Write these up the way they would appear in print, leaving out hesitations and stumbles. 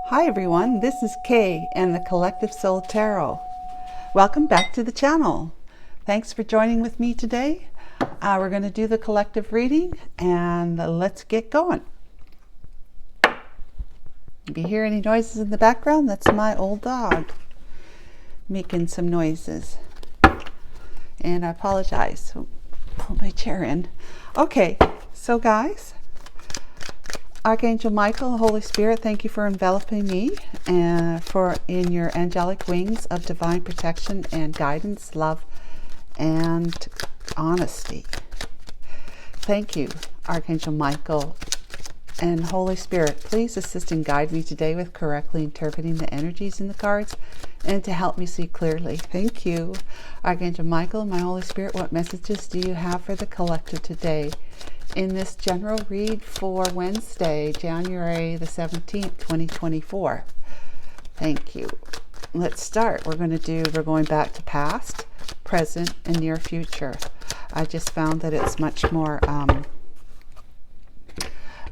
Hi everyone, this is Kay and the Collective Soul Tarot. Welcome back to the channel. Thanks for joining with me today. We're going to do the collective reading and let's get going. If you hear any noises in the background, that's my old dog making some noises. And I apologize. Pull my chair in. Okay, so guys, Archangel Michael, Holy Spirit, thank you for enveloping me and in your angelic wings of divine protection and guidance, love, and honesty. Thank you, Archangel Michael and Holy Spirit. Please assist and guide me today with correctly interpreting the energies in the cards and to help me see clearly. Thank you, Archangel Michael, my Holy Spirit. What messages do you have for the collective today in this general read for Wednesday, January the 17th, 2024? Thank you. Let's start. We're going back to past, present, and near future. I just found that it's much more,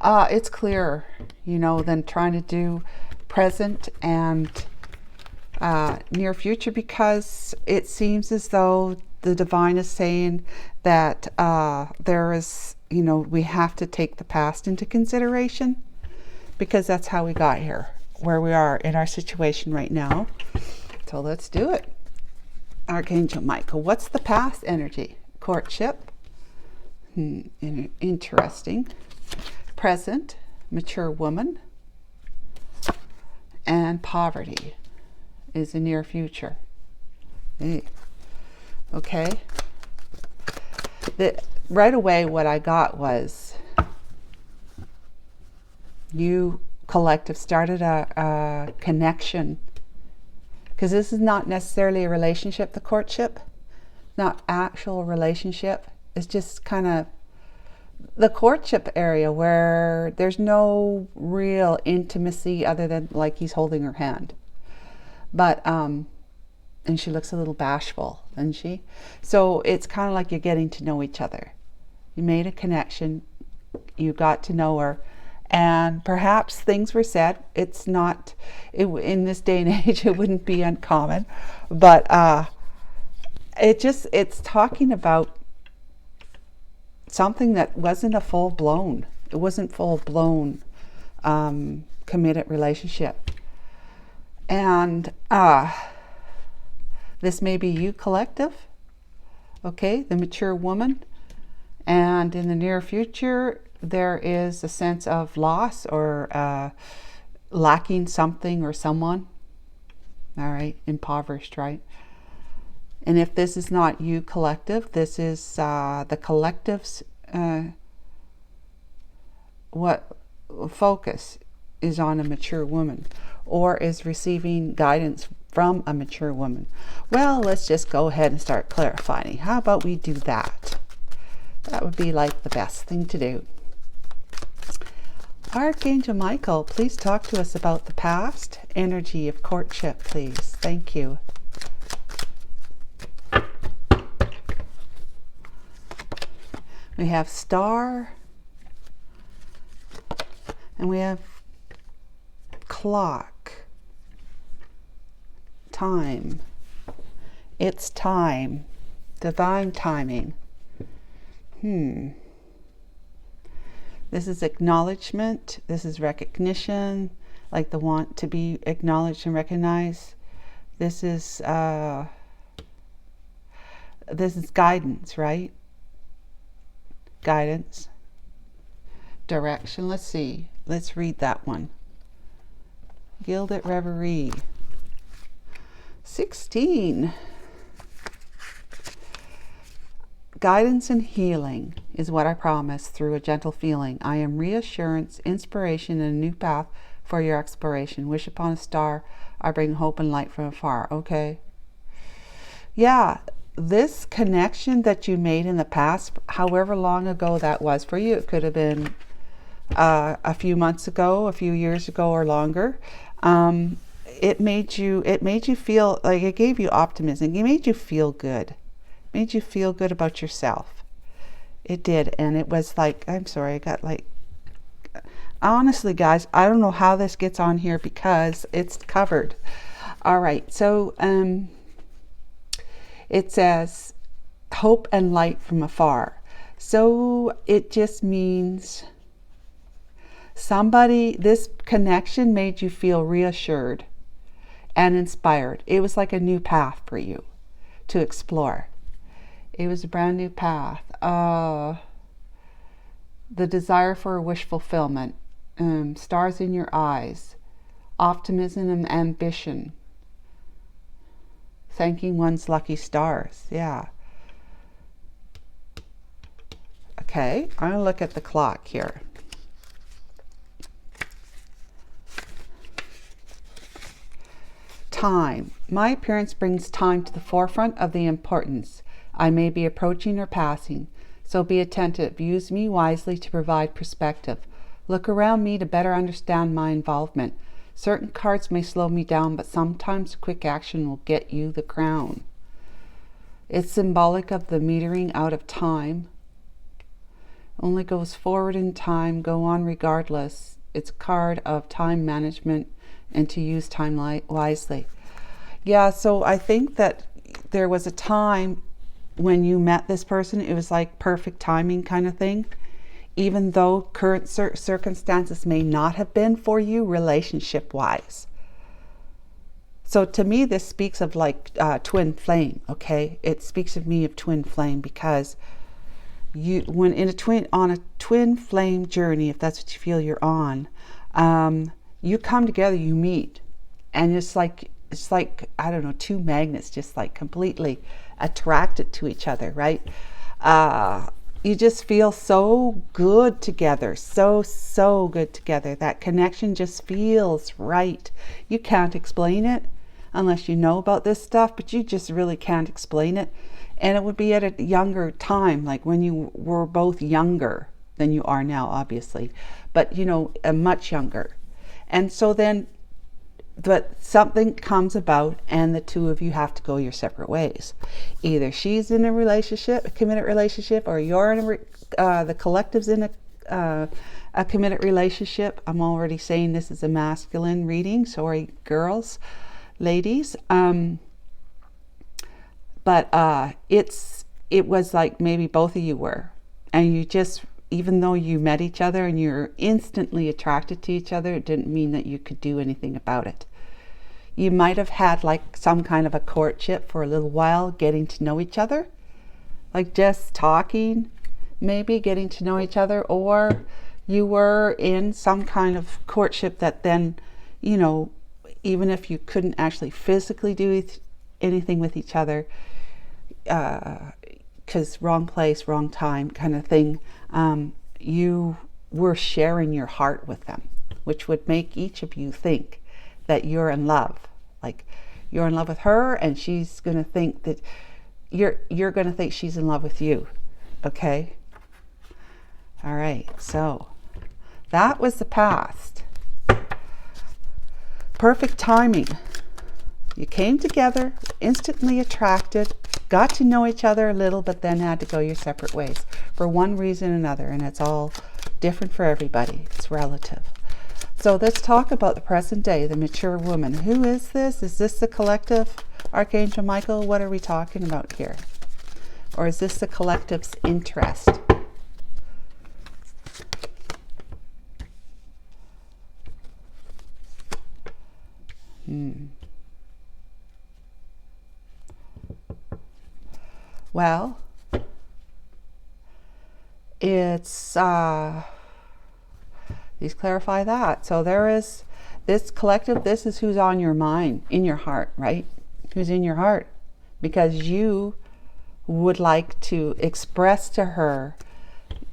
it's clearer, than trying to do present and near future, because it seems as though the divine is saying that there is, we have to take the past into consideration, because that's how we got here, where we are in our situation right now. So let's do it. Archangel Michael, what's the past energy? Courtship. Interesting. Present, mature woman. And poverty is the near future. Okay. Right away, what I got was you collective started a connection, because this is not necessarily a relationship, the courtship, not actual relationship. It's just kind of the courtship area where there's no real intimacy other than like he's holding her hand. But, and she looks a little bashful, doesn't she? So it's kind of like you're getting to know each other. You made a connection, you got to know her, and perhaps things were said. It's not, in this day and age, it wouldn't be uncommon, but it's talking about something that wasn't a full-blown, committed relationship. And this may be you collective, okay, the mature woman. And in the near future, there is a sense of loss or lacking something or someone. All right, impoverished, right? And if this is not you collective, this is the collective's, what focus is on a mature woman, or is receiving guidance from a mature woman. Well, let's just go ahead and start clarifying. How about we do that? That would be like the best thing to do. Archangel Michael, please talk to us about the past energy of courtship, please. Thank you. We have star, and we have clock. Time. It's time. Divine timing. This is acknowledgement. This is recognition, like the want to be acknowledged and recognized. This is guidance, right? Guidance. Direction. Let's see. Let's read that one. Gilded Reverie. 16. Guidance and healing is what I promise through a gentle feeling. I am reassurance, inspiration, and a new path for your exploration. Wish upon a star. I bring hope and light from afar. Okay. Yeah, this connection that you made in the past, however long ago that was for you, it could have been a few months ago, a few years ago, or longer. It made you feel like, it gave you optimism. It made you feel good. Made you feel good about yourself. It did. And it was like, I'm sorry, I got like honestly, guys, I don't know how this gets on here because it's covered. All right, so it says hope and light from afar. So it just means somebody, this connection made you feel reassured and inspired. It was like a new path for you to explore. It was a brand new path. The desire for a wish fulfillment, stars in your eyes, optimism and ambition, thanking one's lucky stars. Yeah. Okay, I'm going to look at the clock here. Time. My appearance brings time to the forefront of the importance. I may be approaching or passing, so be attentive. Use me wisely to provide perspective. Look around me to better understand my involvement. Certain cards may slow me down, but sometimes quick action will get you the crown. It's symbolic of the metering out of time. Only goes forward in time, go on regardless. It's a card of time management and to use time wisely. Yeah, so I think that there was a time when you met this person, it was like perfect timing kind of thing, even though current circumstances may not have been for you relationship wise. So to me, this speaks of like twin flame. Okay, it speaks of me of twin flame, because you, when in on a twin flame journey, if that's what you feel you're on, you come together, you meet, and it's like I don't know, two magnets just like completely attracted to each other, right? You just feel so good together, so good together. That connection just feels right. You can't explain it unless you know about this stuff, but you just really can't explain it. And it would be at a younger time, like when you were both younger than you are now, obviously, but you know, much younger. And so then, but something comes about and the two of you have to go your separate ways. Either she's in a relationship, a committed relationship, or you're in the collective's in a committed relationship. I'm already saying this is a masculine reading, sorry girls, ladies. But it was like maybe both of you were, and you just, even though you met each other and you're instantly attracted to each other, it didn't mean that you could do anything about it. You might have had like some kind of a courtship for a little while, getting to know each other, like just talking, maybe getting to know each other, or you were in some kind of courtship that then, you know, even if you couldn't actually physically do anything with each other, because wrong place, wrong time kind of thing, you were sharing your heart with them, which would make each of you think that you're in love. Like you're in love with her, and she's going to think that you're going to think she's in love with you. Okay? All right. So that was the past. Perfect timing. You came together, instantly attracted, got to know each other a little, but then had to go your separate ways for one reason or another, and it's all different for everybody. It's relative. So let's talk about the present day, the mature woman. Who is this? Is this the collective, Archangel Michael? What are we talking about here? Or is this the collective's interest? Well, it's please clarify that. So there is this collective, this is who's on your mind, in your heart, right? Who's in your heart, because you would like to express to her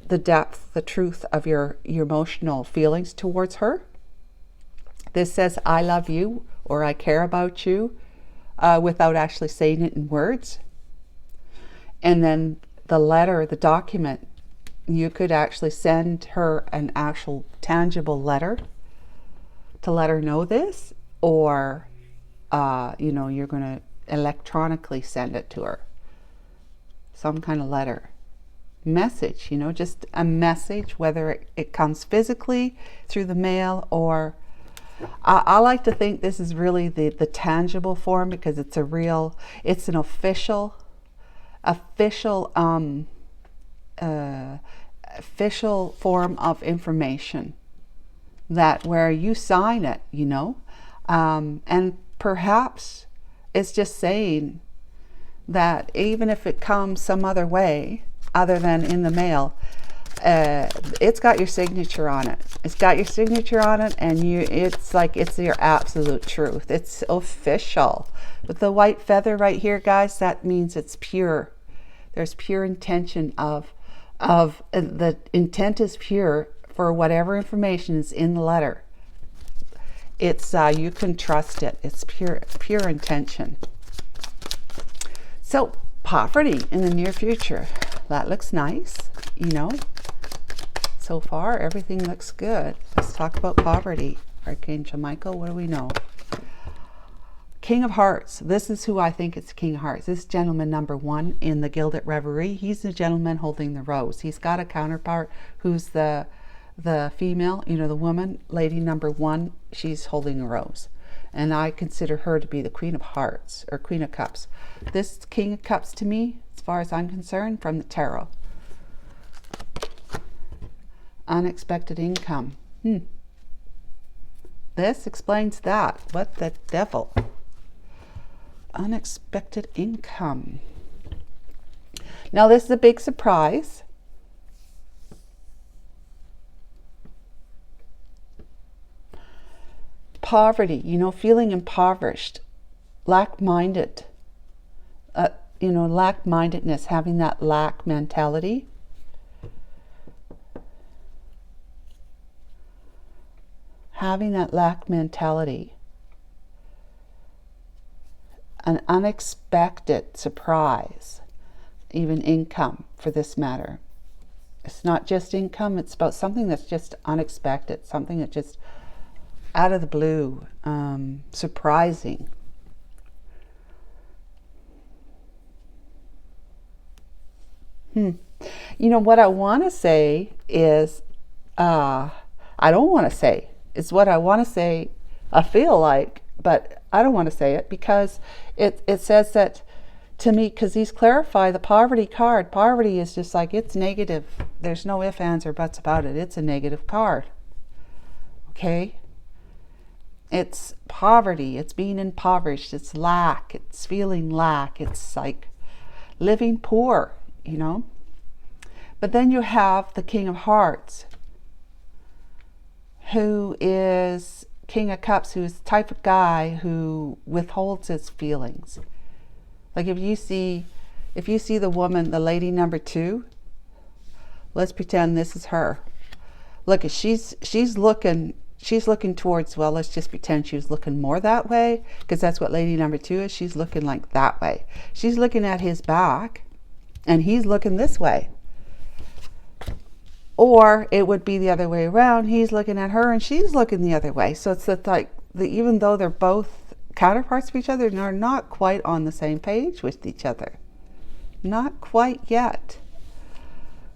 the depth, the truth of your emotional feelings towards her. This says, I love you, or I care about you, without actually saying it in words. And then the letter, the document, you could actually send her an actual tangible letter to let her know this, or you know, you're going to electronically send it to her. Some kind of letter. message, you know, just a message, whether it comes physically through the mail, or I like to think this is really the tangible form, because it's an official form of information, that where you sign it, you know, and perhaps it's just saying that even if it comes some other way other than in the mail, it's got your signature on it. It's got your signature on it, and it's like it's your absolute truth. It's official. With the white feather right here, guys, that means it's pure. There's pure intention of the intent is pure for whatever information is in the letter. It's you can trust it. It's pure intention. So poverty in the near future, that looks nice, you know. So far everything looks good. Let's talk about poverty. Archangel Michael, what do we know? King of Hearts. This is who I think is King of Hearts. This gentleman number 1 in the Gilded Reverie. He's the gentleman holding the rose. He's got a counterpart who's the female, you know, the woman, lady number 1. She's holding a rose. And I consider her to be the Queen of Hearts, or Queen of Cups. This King of Cups, to me, as far as I'm concerned, from the tarot. Unexpected income. This explains that. What the devil? Unexpected income. Now this is a big surprise. Poverty, you know, feeling impoverished, lack-minded, you know, lack-mindedness, having that lack mentality. Having that lack mentality. An unexpected surprise, even income for this matter. It's not just income, it's about something that's just unexpected, something that just out of the blue, surprising. You know, what I want to say is, I don't want to say. It's what I want to say, I feel like, but I don't want to say it, because it says that to me, because these clarify the poverty card. Poverty is just like, it's negative. There's no ifs, ands, or buts about it. It's a negative card. Okay? It's poverty. It's being impoverished. It's lack. It's feeling lack. It's like living poor, you know? But then you have the King of Hearts, who is King of Cups, who's the type of guy who withholds his feelings. Like if you see the woman, the lady number 2, let's pretend this is her. Look, she's looking towards, well, let's just pretend she was looking more that way, because that's what lady number 2 is. She's looking like that way. She's looking at his back, and he's looking this way. Or it would be the other way around. He's looking at her and she's looking the other way. So it's that, like, even though they're both counterparts of each other, they're not quite on the same page with each other. Not quite yet.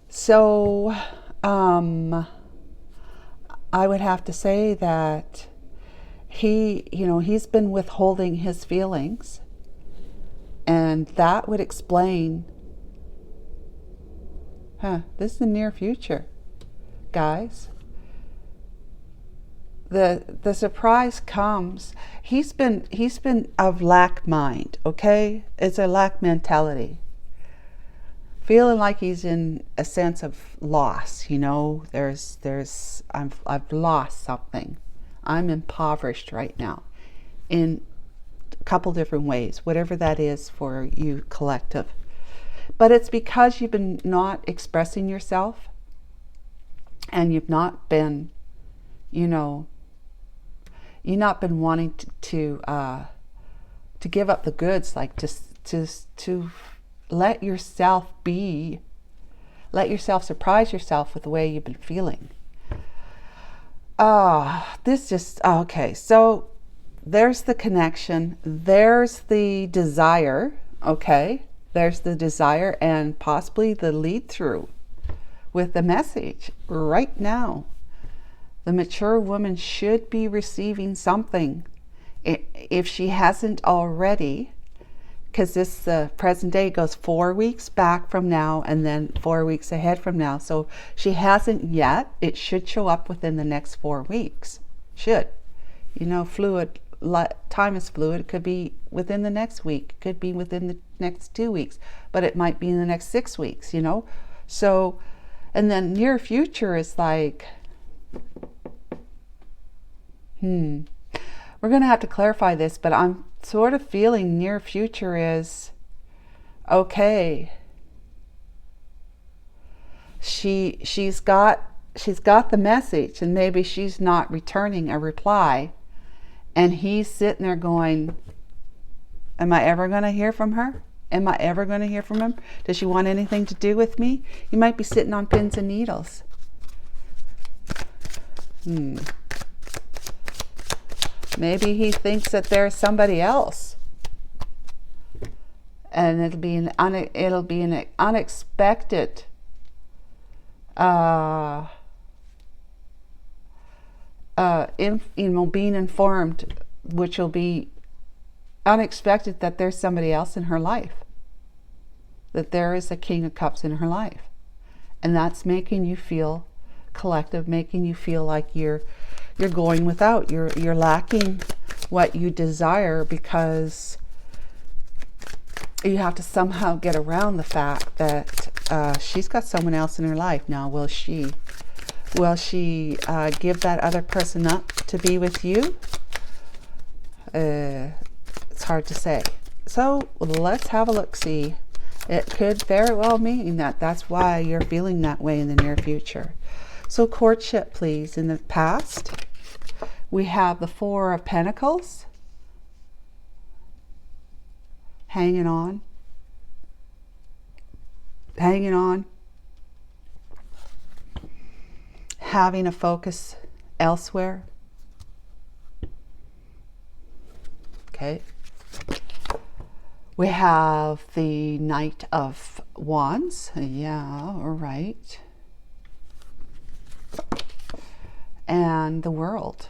So I would have to say that he's been withholding his feelings, and that would explain, this is the near future, guys. The surprise comes. He's been of lack mind, okay? It's a lack mentality. Feeling like he's in a sense of loss, you know, I've lost something. I'm impoverished right now in a couple different ways, whatever that is for you collective. But it's because you've been not expressing yourself, and you've not been, you've not been wanting to give up the goods, like to let yourself be, let yourself surprise yourself with the way you've been feeling. Okay, so there's the connection, there's the desire, okay? There's the desire and possibly the lead through. with the message right now. The mature woman should be receiving something. If she hasn't already, because this present day goes 4 weeks back from now and then 4 weeks ahead from now. So she hasn't yet. It should show up within the next 4 weeks. Should. You know, time is fluid. It could be within the next week. It could be within the next 2 weeks. But it might be in the next 6 weeks, you know. So, and then near future is like, we're going to have to clarify this, but I'm sort of feeling near future is okay. She's got the message, and maybe she's not returning a reply, and he's sitting there going, am I ever going to hear from her? Am I ever going to hear from him? Does she want anything to do with me? You might be sitting on pins and needles. Maybe he thinks that there's somebody else, and it'll be an unexpected being informed, which will be unexpected, that there's somebody else in her life, that there is a King of Cups in her life, and that's making you feel collective, making you feel like you're going without, you're lacking what you desire, because you have to somehow get around the fact that she's got someone else in her life. Now, will she give that other person up to be with you? It's hard to say. So let's have a look-see. It could very well mean that that's why you're feeling that way in the near future. So courtship, please. In the past, we have the Four of Pentacles, hanging on, having a focus elsewhere. Okay. We have the Knight of Wands. Yeah, all right. And the World.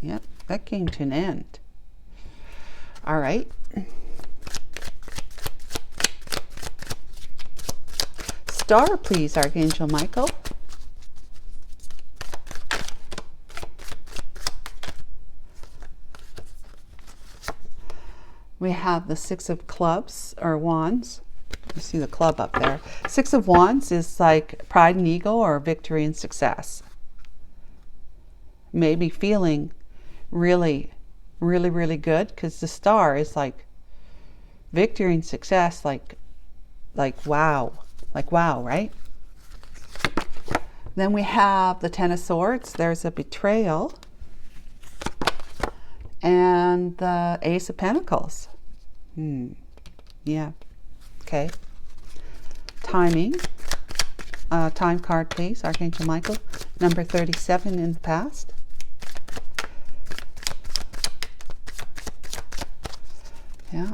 Yep, that came to an end. All right. Star, please, Archangel Michael. We have the Six of Clubs, or Wands. You see the club up there. Six of Wands is like pride and ego, or victory and success. Maybe feeling really, really, really good, because the Star is like victory and success, like wow, right? Then we have the Ten of Swords. There's a betrayal. And the Ace of Pentacles. Yeah. Okay. Timing. Time card, please, Archangel Michael. Number 37 in the past. Yeah.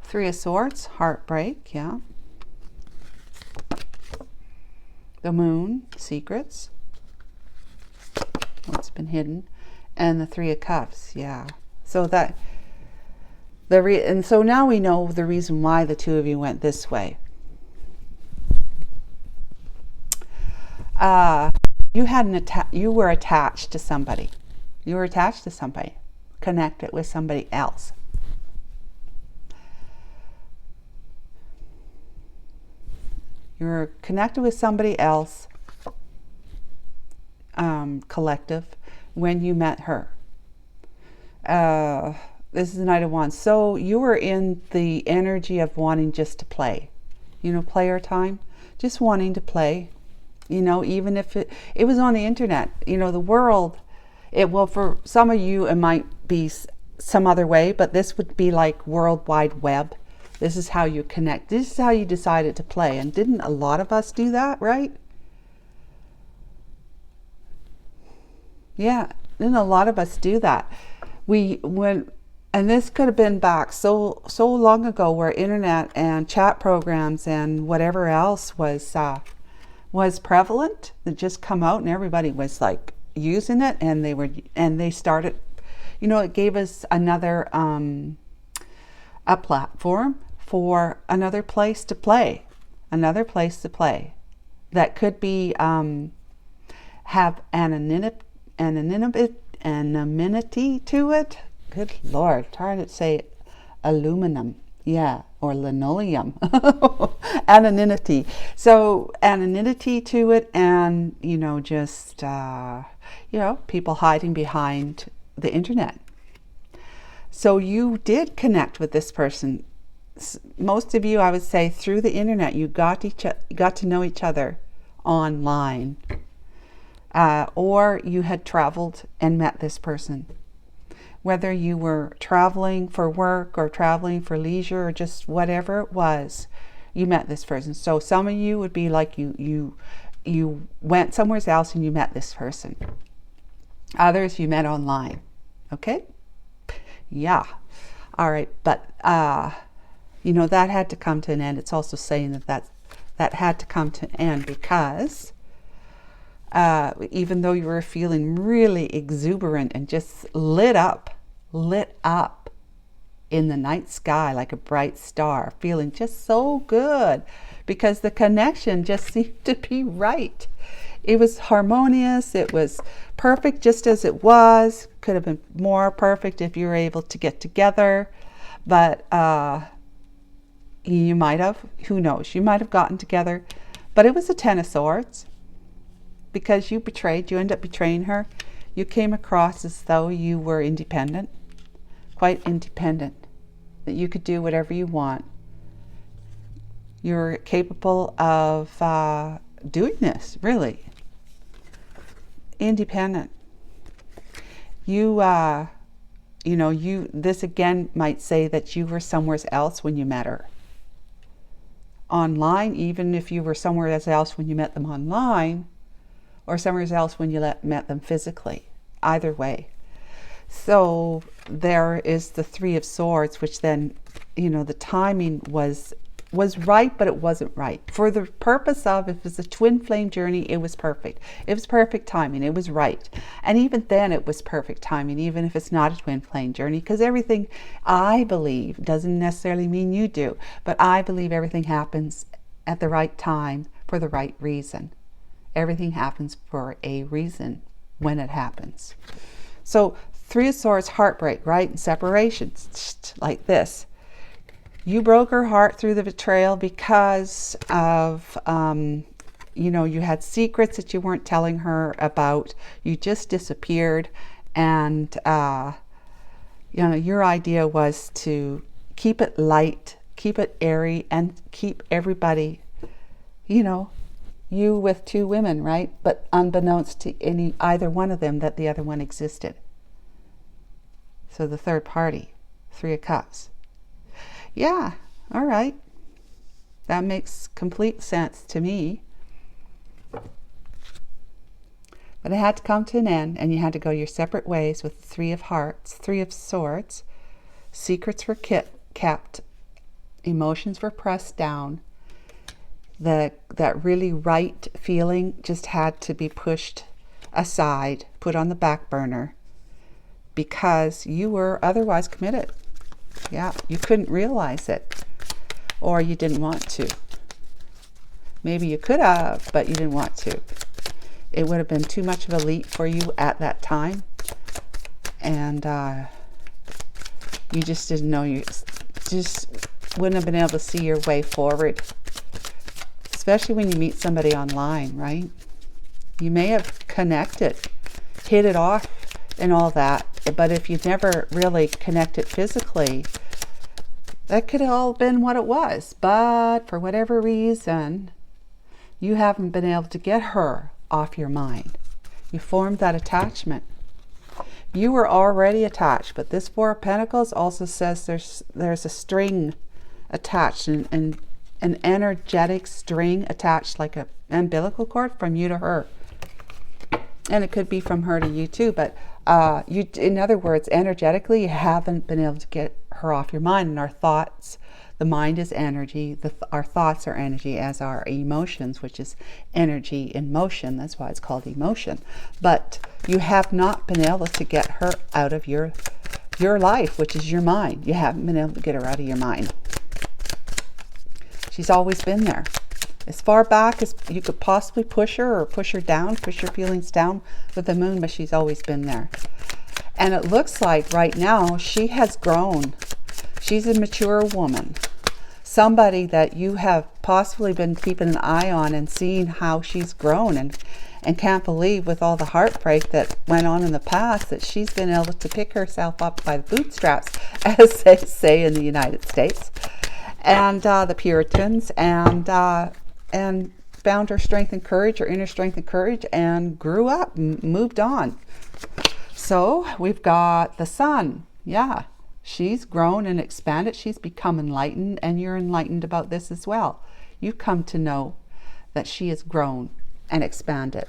Three of Swords, heartbreak, yeah. The Moon, secrets, what's been hidden, and the Three of Cups, yeah. So that and so now we know the reason why the two of you went this way. You were attached to somebody. You were attached to somebody, connected with somebody else. You're connected with somebody else, collective, when you met her. This is the Knight of Wands. So you were in the energy of wanting just to play. You know, player time. Just wanting to play. You know, even if it was on the internet. You know, the world, for some of you, it might be some other way, but this would be like World Wide Web. This is how you connect. This is how you decided to play. And didn't a lot of us do that, right? Yeah. and a lot of us do that. And this could have been back so long ago, where internet and chat programs and whatever else was prevalent. That just come out and everybody was like using it, and they started, it gave us another a platform for another place to play that could be have anonymity to it. Good Lord, hard to say aluminum, or linoleum. Anonymity. So anonymity to it, and just people hiding behind the internet. So you did connect with this person. Most of you, I would say, through the internet, you got to know each other online, or you had traveled and met this person. Whether you were traveling for work or traveling for leisure or just whatever it was, you met this person. So some of you would be like you went somewhere else and you met this person. Others you met online. Okay? Yeah. All right. But, that had to come to an end. It's also saying that had to come to an end because even though you were feeling really exuberant and just lit up in the night sky like a bright star, feeling just so good because the connection just seemed to be right. It was harmonious. It was perfect just as it was. Could have been more perfect if you were able to get together. But you might have, who knows, you might have gotten together. But it was a Ten of Swords. Because you ended up betraying her. You came across as though you were independent. Quite independent. That you could do whatever you want. You're capable of doing this, really. Independent. This again might say that you were somewhere else when you met her. Online, even if you were somewhere else when you met them online, or somewhere else when you met them physically. Either way. So there is the Three of Swords, which then, the timing was right, but it wasn't right. For the purpose of, if it's a twin flame journey, it was perfect. It was perfect timing. It was right. And even then it was perfect timing, even if it's not a twin flame journey, because everything, I believe, doesn't necessarily mean you do, but I believe everything happens at the right time for the right reason. Everything happens for a reason when it happens. So Three of Swords, heartbreak, right? And separation, like this. You broke her heart through the betrayal because of, you had secrets that you weren't telling her about. You just disappeared. And, your idea was to keep it light, keep it airy, and keep everybody, you with two women, right? But unbeknownst to either one of them that the other one existed. So the third party, Three of Cups. Yeah, all right. That makes complete sense to me. But it had to come to an end, and you had to go your separate ways with the Three of Hearts, Three of Swords. Secrets were kept. Emotions were pressed down. That really right feeling just had to be pushed aside, put on the back burner, because you were otherwise committed. Yeah, you couldn't realize it, or you didn't want to. Maybe you could have, but you didn't want to. It would have been too much of a leap for you at that time, and you just didn't know. You just wouldn't have been able to see your way forward. Especially when you meet somebody online, right? You may have connected, hit it off and all that, but if you never really connected physically, that could have all been what it was. But for whatever reason, you haven't been able to get her off your mind. You formed that attachment. You were already attached, but this Four of Pentacles also says there's a string attached, and an energetic string attached like an umbilical cord from you to her. And it could be from her to you too, but In other words, energetically, you haven't been able to get her off your mind. And our thoughts, the mind is energy, our thoughts are energy, as are emotions, which is energy in motion. That's why it's called emotion. But you have not been able to get her out of your life, which is your mind. You haven't been able to get her out of your mind. She's always been there. As far back as you could possibly push her, or push her down, push her feelings down with the moon, but she's always been there. And it looks like right now she has grown. She's a mature woman. Somebody that you have possibly been keeping an eye on and seeing how she's grown, and can't believe, with all the heartbreak that went on in the past, that she's been able to pick herself up by the bootstraps, as they say in the United States, and the Puritans, and found her strength and courage, her inner strength and courage, and grew up, moved on. So we've got the sun. Yeah, she's grown and expanded. She's become enlightened, and you're enlightened about this as well. You've come to know that she has grown and expanded.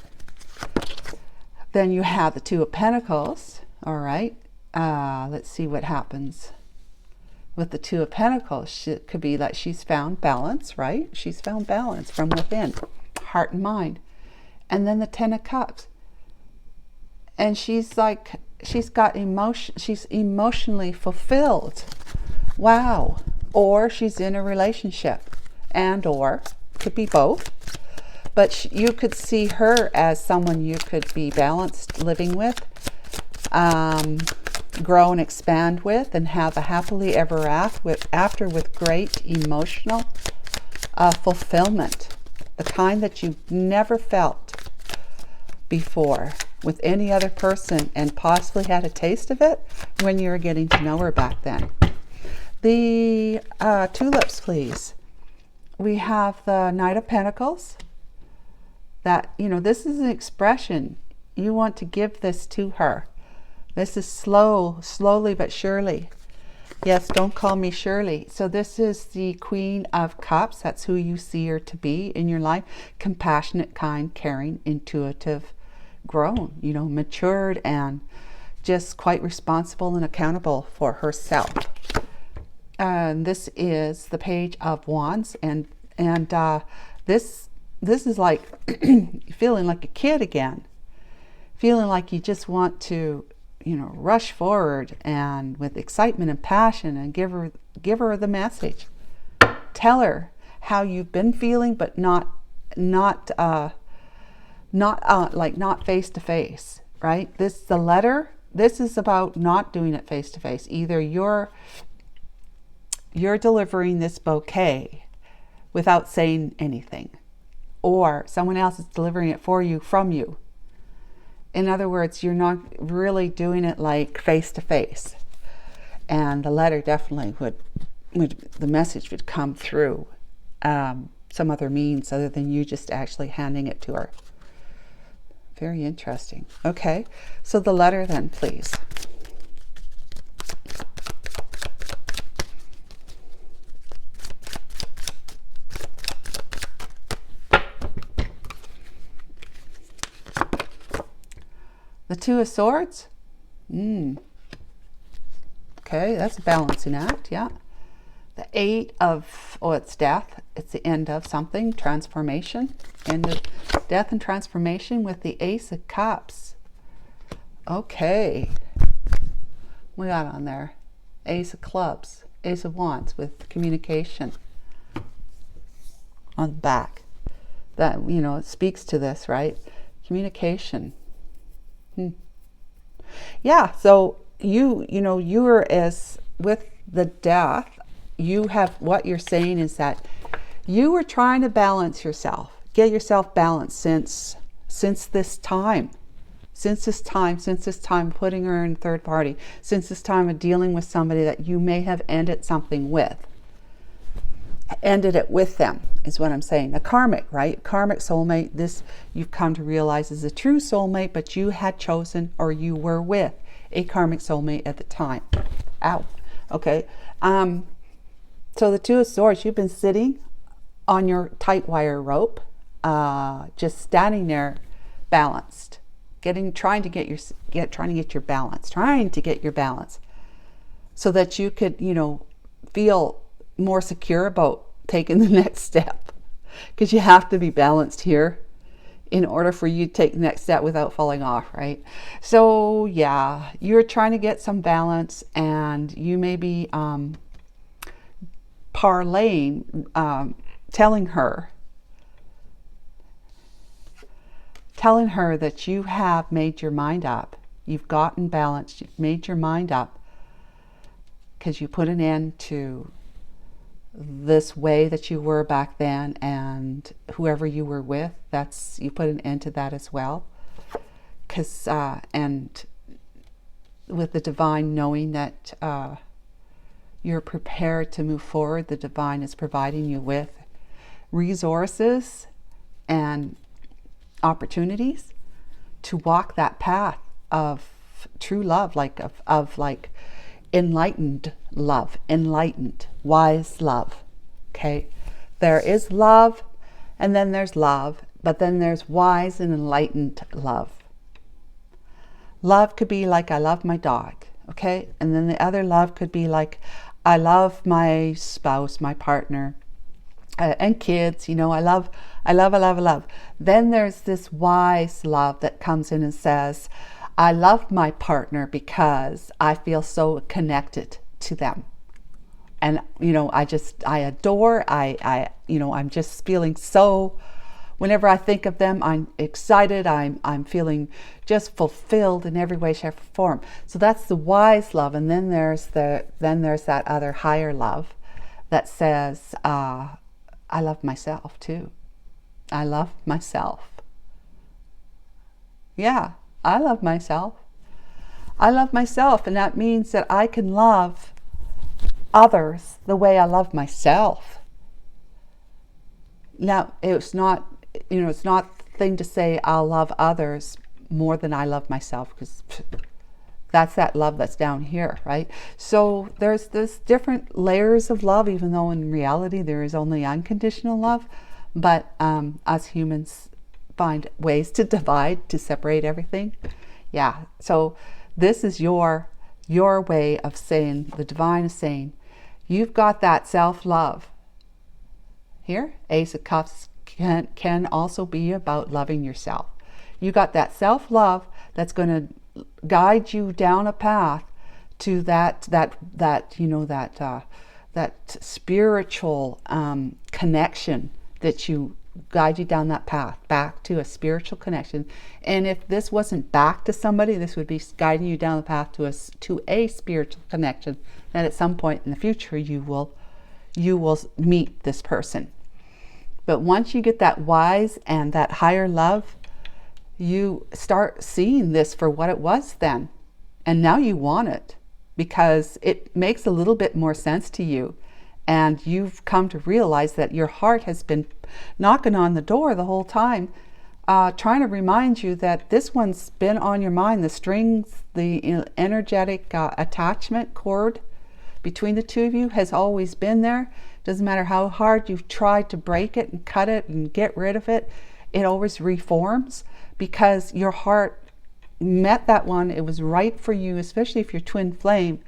Then you have the Two of Pentacles. All right, let's see what happens with the Two of Pentacles. It could be that she's found balance, right? She's found balance from within, heart and mind. And then the Ten of Cups. And she's like, she's got emotion, she's emotionally fulfilled. Wow. Or she's in a relationship, and or could be both. But you could see her as someone you could be balanced living with, grow and expand with, and have a happily ever after with great emotional fulfillment, the kind that you've never felt before with any other person, and possibly had a taste of it when you were getting to know her back then. The tulips, please. We have the Knight of Pentacles. That, you know, this is an expression. You want to give this to her. This is slowly but surely. Yes, don't call me Shirley. So this is the Queen of Cups. That's who you see her to be in your life. Compassionate, kind, caring, intuitive, grown, you know, matured, and just quite responsible and accountable for herself. And this is the Page of Wands, and this is like feeling like a kid again, feeling like you just want to, you know, rush forward and with excitement and passion, and give her the message. Tell her how you've been feeling, but not face to face, right? The letter, this is about not doing it face to face. Either you're delivering this bouquet without saying anything, or someone else is delivering it for you, from you. In other words, you're not really doing it like face to face. And the letter definitely the message would come through some other means other than you just actually handing it to her. Very interesting. Okay, so the letter then, please. The Two of Swords. Okay, that's a balancing act, yeah. The Eight of, it's death. It's the end of something, transformation. End of death and transformation with the Ace of Cups. Okay. We got on there. Ace of Clubs. Ace of Wands with communication on the back. That, you know, it speaks to this, right? Communication. Yeah, so you were, as with the death, you have, what you're saying is that you were trying to balance yourself, get yourself balanced since this time putting her in third party, since this time of dealing with somebody that you may have ended something with. Ended it with them is what I'm saying. A karmic, right? Karmic soulmate. This you've come to realize is a true soulmate, but you had chosen, or you were with a karmic soulmate at the time. Ow. Okay. So the Two of Swords, you've been sitting on your tight wire rope, just standing there balanced. trying to get your balance, so that you could, you know, feel more secure about taking the next step, because you have to be balanced here in order for you to take the next step without falling off, right? So yeah, you're trying to get some balance, and you may be parlaying, telling her that you have made your mind up. You've gotten balanced. You've made your mind up because you put an end to this way that you were back then, and whoever you were with, you put an end to that as well. Because and with the divine knowing that you're prepared to move forward, the divine is providing you with resources and opportunities to walk that path of true love, like like enlightened love, enlightened, wise love. Okay, there is love, and then there's love, but then there's wise and enlightened love. Love could be like, I love my dog, okay, and then the other love could be like, I love my spouse, my partner, and kids, you know, I love. Then there's this wise love that comes in and says, I love my partner because I feel so connected to them. And, you know, I adore, you know, I'm just feeling so, whenever I think of them, I'm excited, I'm feeling just fulfilled in every way, shape, or form. So that's the wise love. And then there's that other higher love that says, I love myself too. I love myself. Yeah, I love myself. I love myself, and that means that I can love others the way I love myself. Now, it's not, you know, it's not the thing to say I'll love others more than I love myself, because that's that love that's down here, right? So there's this different layers of love, even though in reality there is only unconditional love. But us humans find ways to divide, to separate everything. Yeah, so this is your way of saying, the divine is saying, you've got that self-love. Here, Ace of Cups can also be about loving yourself. You got that self-love that's going to guide you down a path to that you know, that spiritual connection, that you guide you down that path back to a spiritual connection. And if this wasn't back to somebody, this would be guiding you down the path to a spiritual connection, that at some point in the future you will meet this person. But once you get that wise and that higher love, you start seeing this for what it was then, and now you want it because it makes a little bit more sense to you. And you've come to realize that your heart has been knocking on the door the whole time, trying to remind you that this one's been on your mind. The strings, the energetic attachment cord between the two of you has always been there. Doesn't matter how hard you've tried to break it and cut it and get rid of it, it always reforms, because your heart met that one. It was right for you, especially if you're twin flame.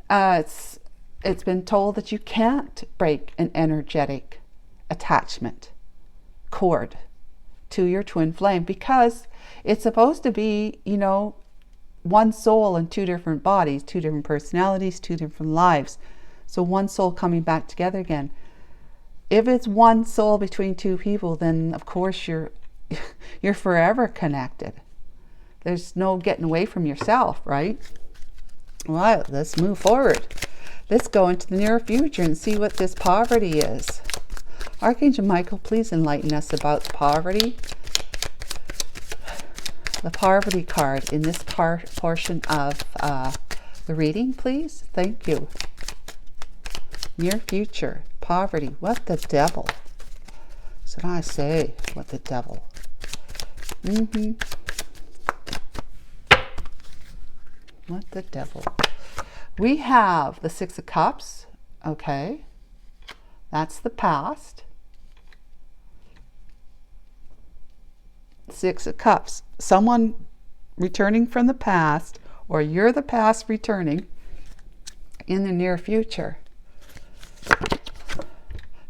It's been told that you can't break an energetic attachment cord to your twin flame, because it's supposed to be, you know, one soul in two different bodies, two different personalities, two different lives. So one soul coming back together again. If it's one soul between two people, then of course you're forever connected. There's no getting away from yourself, right? Well, let's move forward. Let's go into the near future and see what this poverty is. Archangel Michael, please enlighten us about poverty. The poverty card in this portion of the reading, please. Thank you. Near future, poverty. What the devil? Should I say, what the devil? What the devil? We have the Six of Cups. Okay. That's the past. Six of Cups. Someone returning from the past, or you're the past returning in the near future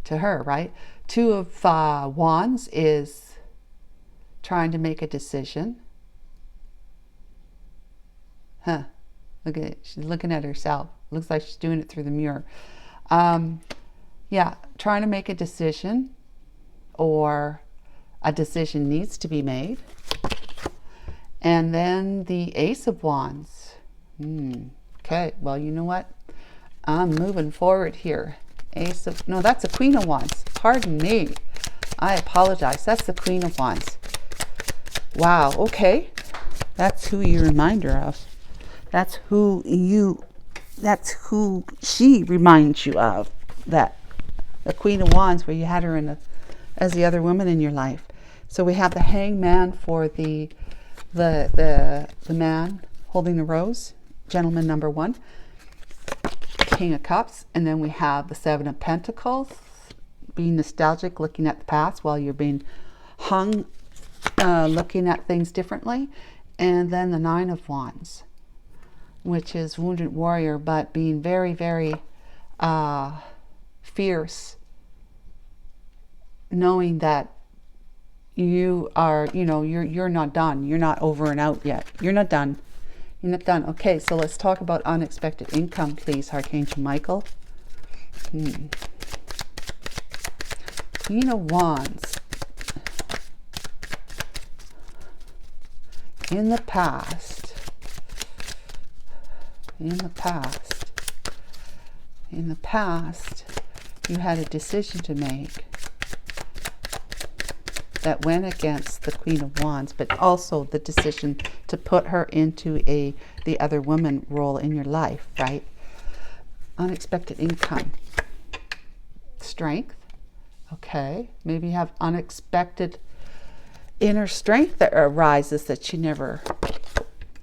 to her, right? Two of Wands is trying to make a decision. Huh. Look at it. She's looking at herself. Looks like she's doing it through the mirror. Yeah, trying to make a decision, or a decision needs to be made. And then the Ace of Wands. Okay, well, you know what? I'm moving forward here. No, that's a Queen of Wands. Pardon me. I apologize. That's the Queen of Wands. Wow, okay. That's who you remind her of. That's who she reminds you of. That the Queen of Wands, where you had her as the other woman in your life. So we have the Hangman for the man holding the rose, gentleman number 1, King of Cups, and then we have the 7 of Pentacles, being nostalgic, looking at the past while you're being hung, looking at things differently, and then the 9 of Wands, which is wounded warrior, but being very, very fierce, knowing that you are, you're not done. You're not over and out yet. You're not done. You're not done. Okay, so let's talk about unexpected income, please, Archangel Michael. Queen of Wands. In the past, you had a decision to make that went against the Queen of Wands, but also the decision to put her into the other woman role in your life, right? Unexpected income. Strength. Okay. Maybe you have unexpected inner strength that arises that you never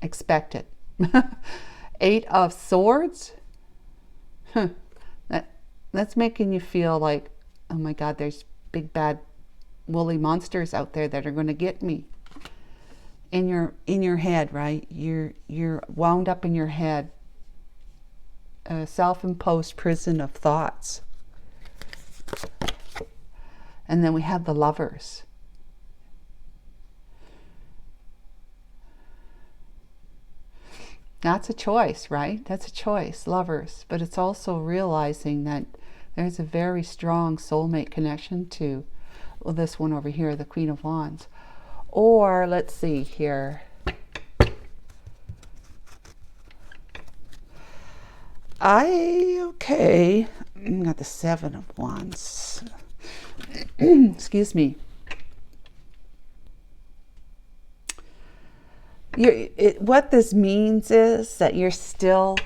expected. 8 of Swords. That's making you feel like, oh my God, there's big bad woolly monsters out there that are going to get me. In your head, right? You're wound up in your head. A self-imposed prison of thoughts. And then we have the Lovers. That's a choice, right? That's a choice, Lovers. But it's also realizing that there's a very strong soulmate connection to this one over here, the Queen of Wands. Or let's see here. Okay. I got the 7 of Wands. Excuse me. What this means is that you're still,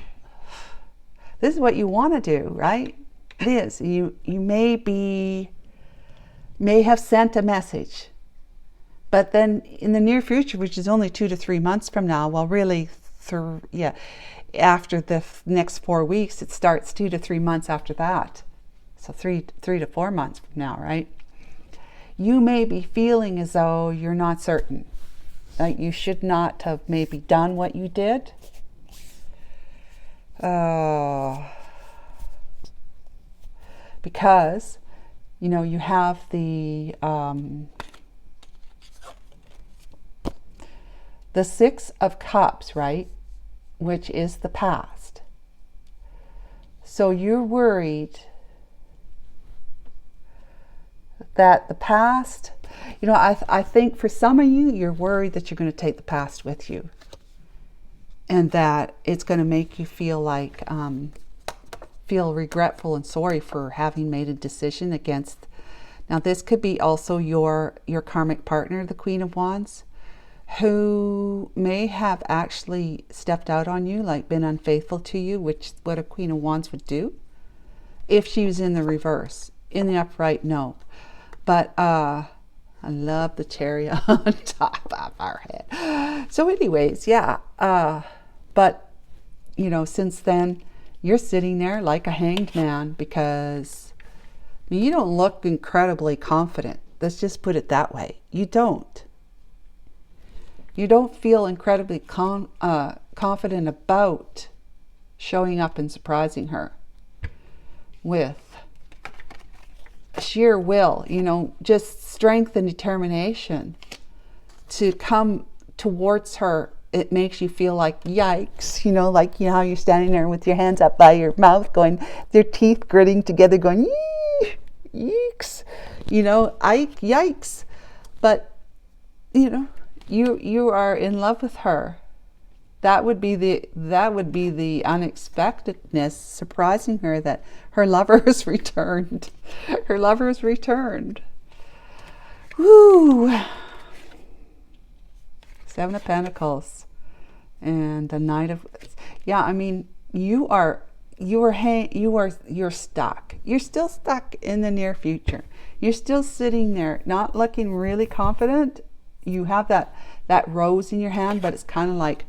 this is what you want to do, right? It is. You may have sent a message, but then in the near future, which is only 2 to 3 months from now, well, really, after the next 4 weeks, it starts 2 to 3 months after that. So 3 to 4 months from now, right? You may be feeling as though you're not certain. That you should not have maybe done what you did. Because, you have the 6 of Cups, right? Which is the past. So you're worried that the past, I think for some of you, you're worried that you're going to take the past with you. And that it's going to make you feel like, feel regretful and sorry for having made a decision against. Now this could be also your karmic partner, the Queen of Wands, who may have actually stepped out on you, like been unfaithful to you, which is what a Queen of Wands would do. If she was in the reverse. In the upright, no. But I love the chariot on top of our head. So anyways, yeah. But, since then, you're sitting there like a hanged man because you don't look incredibly confident. Let's just put it that way. You don't. You don't feel incredibly confident about showing up and surprising her with sheer will, you know, just strength and determination to come towards her. It makes you feel like, yikes, you know, like, you know, how you're standing there with your hands up by your mouth going, their teeth gritting together going, yikes, you know, yikes. But, you know, you are in love with her. That would be the unexpectedness, surprising her that her lover has returned. Her lover has returned. Woo! Seven of Pentacles and the Knight of, yeah, I mean, you're stuck. You're still stuck in the near future. You're still sitting there, not looking really confident. You have that rose in your hand, but it's kind of like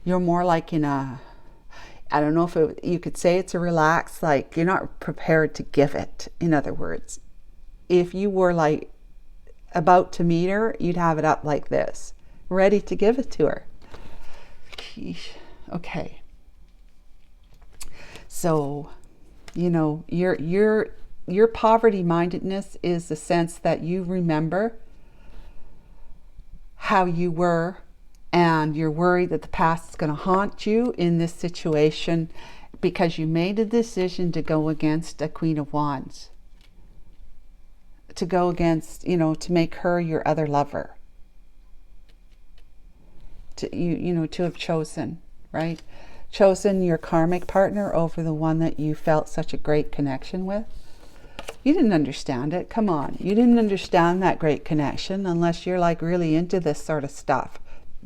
you're more like in a, I don't know if you could say it's a relaxed, like you're not prepared to give it. In other words, if you were like about to meet her, you'd have it up like this, ready to give it to her. Okay. So, you know, your poverty mindedness is the sense that you remember how you were, and you're worried that the past is going to haunt you in this situation because you made a decision to go against a Queen of Wands, to go against, you know, to make her your other lover, to you know, to have chosen, right? Chosen your karmic partner over the one that you felt such a great connection with. You didn't understand it. Come on. You didn't understand that great connection unless you're like really into this sort of stuff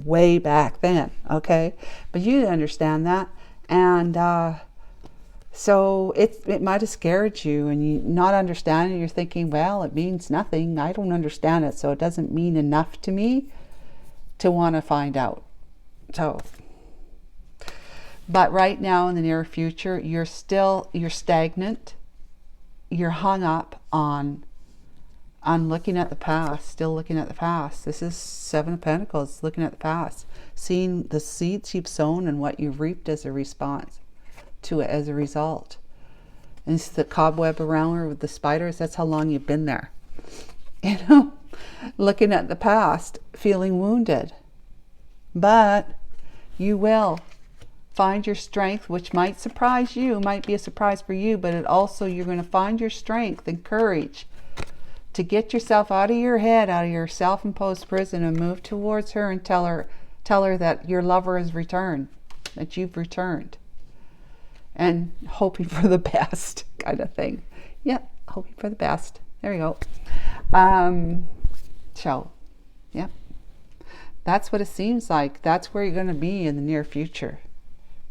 way back then. Okay. But you didn't understand that. And so it might have scared you, and you not understanding, you're thinking, well, it means nothing. I don't understand it. So it doesn't mean enough to me to want to find out. So, but right now in the near future, you're stagnant. You're hung up on looking at the past, still looking at the past. This is Seven of Pentacles, looking at the past, seeing the seeds you've sown and what you've reaped as a response to it, as a result. And it's the cobweb around her with the spiders. That's how long you've been there. You know, looking at the past, feeling wounded. But you will find your strength, which might surprise you, might be a surprise for you, but it also, you're going to find your strength and courage to get yourself out of your head, out of your self-imposed prison, and move towards her and tell her that your lover has returned, that you've returned, and hoping for the best kind of thing. Yep, hoping for the best. There we go. So, yep. That's what it seems like. That's where you're going to be in the near future.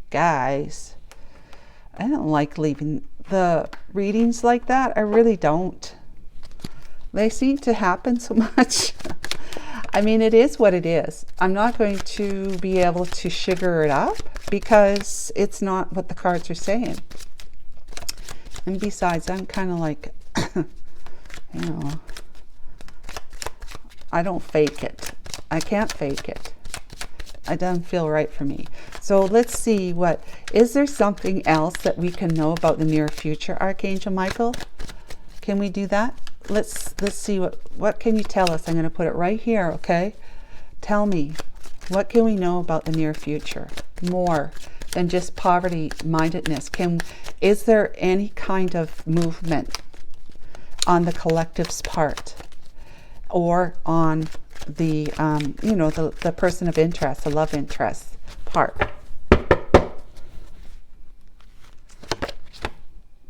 Guys, I don't like leaving the readings like that. I really don't. They seem to happen so much. I mean, it is what it is. I'm not going to be able to sugar it up because it's not what the cards are saying. And besides, I'm kind of like, you know, I don't fake it. I can't fake it. It doesn't feel right for me. So let's see, is there something else that we can know about the near future, Archangel Michael? Can we do that? Let's see, what can you tell us? I'm going to put it right here, okay? Tell me, what can we know about the near future? More than just poverty mindedness. Is there any kind of movement on the collective's part, or on the you know, the person of interest, the love interest part?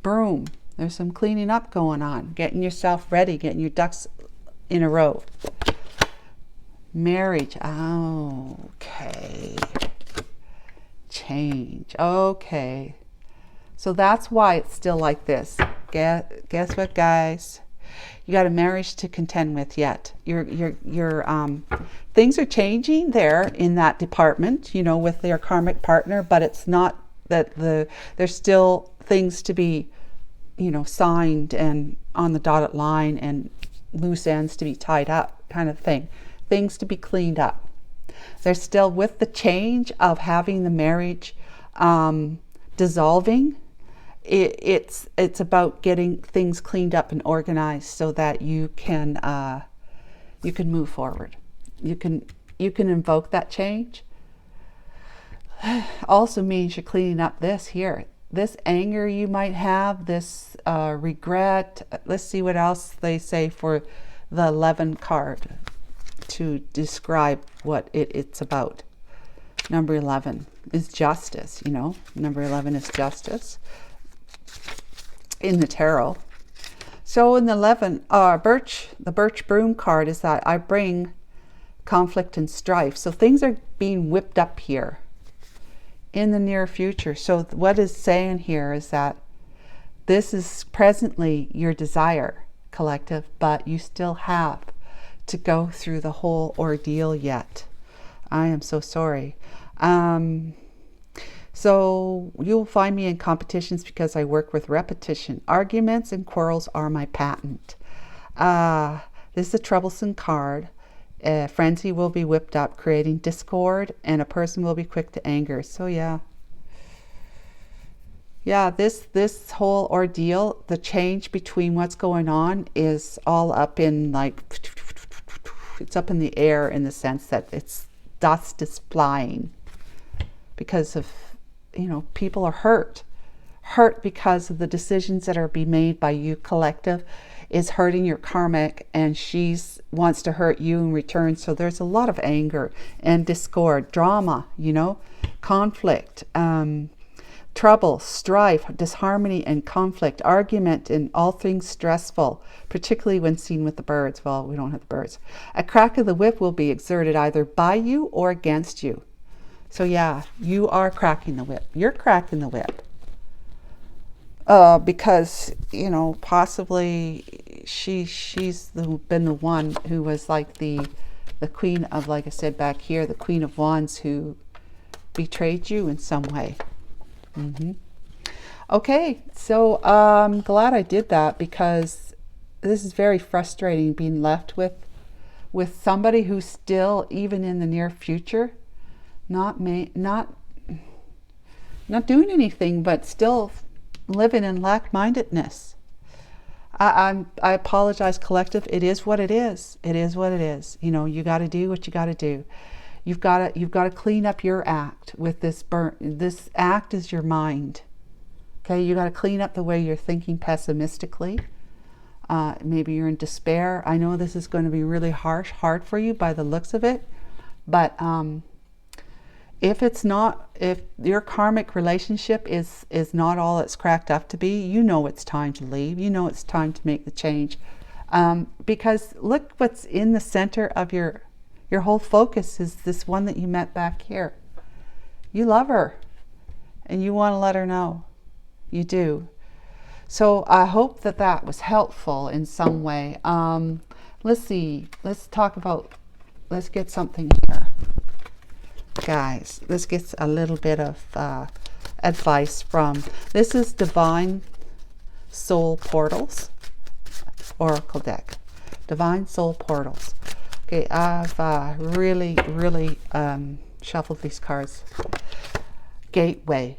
Boom. There's some cleaning up going on, getting yourself ready, getting your ducks in a row. Marriage. Okay. Change. Okay. So that's why it's still like this. Guess what, guys? You got a marriage to contend with yet. Your things are changing there in that department, you know, with your karmic partner, but it's not that there's still things to be, you know, signed and on the dotted line, and loose ends to be tied up, kind of thing. Things to be cleaned up. They're still with the change of having the marriage dissolving. It's about getting things cleaned up and organized so that you can move forward. You can invoke that change. Also means you're cleaning up this here. This anger you might have, this regret. Let's see what else they say for the 11 card to describe what it's about. Number 11 is justice, you know. Number 11 is justice in the tarot. So in the 11, the birch broom card is that I bring conflict and strife. So things are being whipped up here in the near future. So what is saying here is that this is presently your desire, collective, but you still have to go through the whole ordeal yet. I am so sorry. So you'll find me in competitions because I work with repetition. Arguments and quarrels are my patent. This is a troublesome card. Frenzy will be whipped up, creating discord, and a person will be quick to anger. So yeah, this whole ordeal, the change between what's going on is all up in, like, it's up in the air, in the sense that it's dust is flying because of, you know, people are hurt because of the decisions that are being made by you. Collective is hurting your karmic, and she's wants to hurt you in return. So there's a lot of anger and discord, drama, you know, conflict, trouble, strife, disharmony and conflict, argument, and all things stressful, particularly when seen with the birds. Well, we don't have the birds. A crack of the whip will be exerted either by you or against you. So yeah, you are cracking the whip. You're cracking the whip. Because, you know, possibly she's been the one who was like the queen of, like I said back here, the Queen of Wands, who betrayed you in some way. Okay, so I'm glad I did that, because this is very frustrating, being left with somebody who's still, even in the near future, not doing anything, but still living in lack-mindedness. I apologize, collective. It is what it is. It is what it is. You know, you got to do what you got to do. You've got to clean up your act with this this act is your mind. Okay, you got to clean up the way you're thinking pessimistically. Maybe you're in despair. I know this is going to be really hard for you by the looks of it, but if your karmic relationship is not all it's cracked up to be, you know it's time to leave. You know it's time to make the change. Because look what's in the center of your whole focus is this one that you met back here. You love her and you want to let her know. You do. So I hope that was helpful in some way. Let's see. Let's get something here. Guys, let's get a little bit of advice from, this is Divine Soul Portals Oracle deck. Divine Soul Portals. Okay, I've really shuffled these cards. Gateway.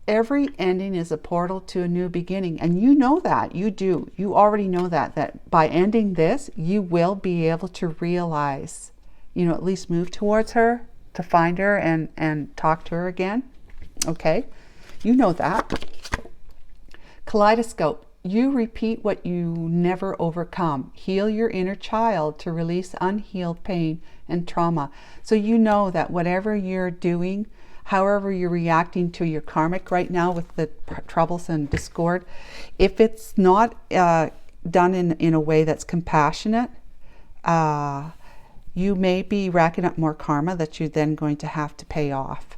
Every ending is a portal to a new beginning, and you know that. You do. You already know that by ending this, you will be able to realize, you know, at least move towards her, to find her and talk to her again. Okay, you know that. Kaleidoscope. You repeat what you never overcome. Heal your inner child to release unhealed pain and trauma. So you know that whatever you're doing, however you're reacting to your karmic right now with the troubles and discord, if it's not done in a way that's compassionate, you may be racking up more karma that you're then going to have to pay off.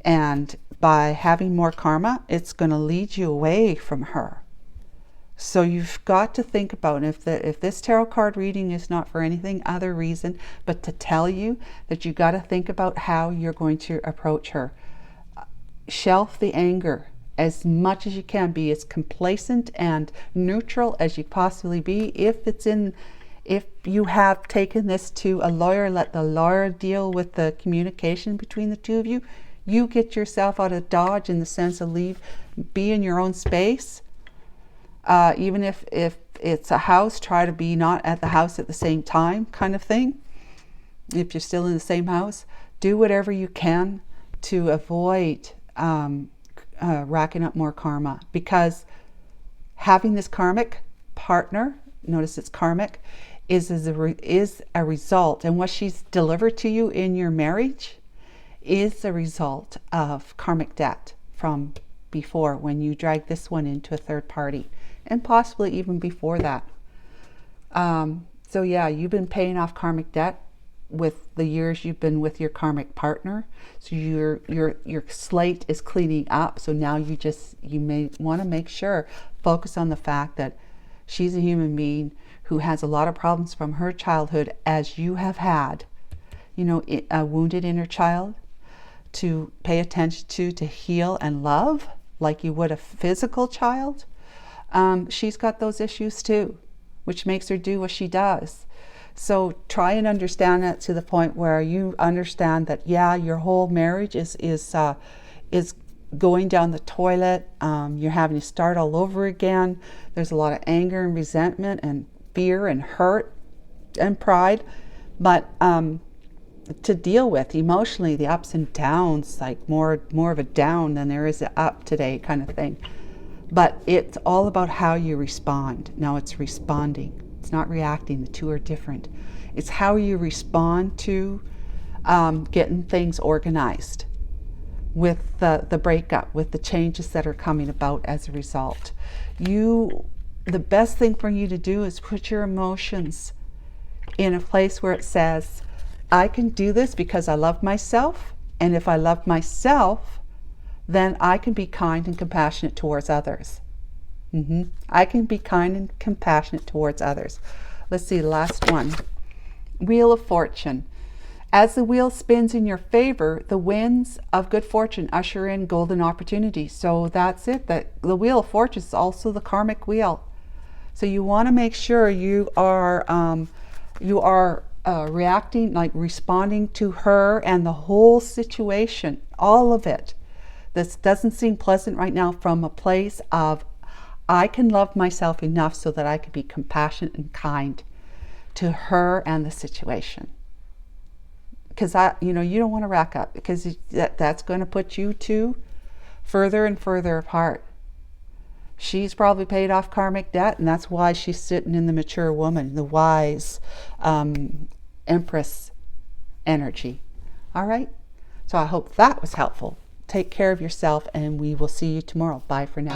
And by having more karma, it's going to lead you away from her. So you've got to think about, if this tarot card reading is not for anything other reason but to tell you that you got to think about how you're going to approach her. Shelf the anger as much as you can. Be as complacent and neutral as you possibly be. If If you have taken this to a lawyer, let the lawyer deal with the communication between the two of you. You get yourself out of Dodge in the sense of be in your own space. Even if it's a house, try to be not at the house at the same time kind of thing. If you're still in the same house, do whatever you can to avoid racking up more karma, because having this karmic partner, notice it's karmic, is a result, and what she's delivered to you in your marriage is a result of karmic debt from before, when you drag this one into a third party, and possibly even before that. So yeah, you've been paying off karmic debt with the years you've been with your karmic partner. So your slate is cleaning up. So now you may want to make sure, focus on the fact that she's a human being who has a lot of problems from her childhood, as you have had, a wounded inner child to pay attention to heal and love like you would a physical child. She's got those issues too, which makes her do what she does. So try and understand that to the point where you understand that, yeah, your whole marriage is going down the toilet. You're having to start all over again. There's a lot of anger and resentment and fear and hurt and pride, but to deal with emotionally, the ups and downs, like more of a down than there is an up today kind of thing. But it's all about how you respond. Now it's responding. It's not reacting. The two are different. It's how you respond to getting things organized with the breakup, with the changes that are coming about as a result. The best thing for you to do is put your emotions in a place where it says, I can do this because I love myself, and if I love myself, then I can be kind and compassionate towards others. I can be kind and compassionate towards others. Let's see, last one. Wheel of Fortune. As the wheel spins in your favor, the winds of good fortune usher in golden opportunities. So that's it. That the Wheel of Fortune is also the karmic wheel. So you want to make sure you are reacting, like responding to her and the whole situation, all of it. This doesn't seem pleasant right now, from a place of, I can love myself enough so that I can be compassionate and kind to her and the situation. Because you don't want to rack up, because that's going to put you two further and further apart. She's probably paid off karmic debt, and that's why she's sitting in the mature woman, the wise Empress energy. All right? So I hope that was helpful. Take care of yourself, and we will see you tomorrow. Bye for now.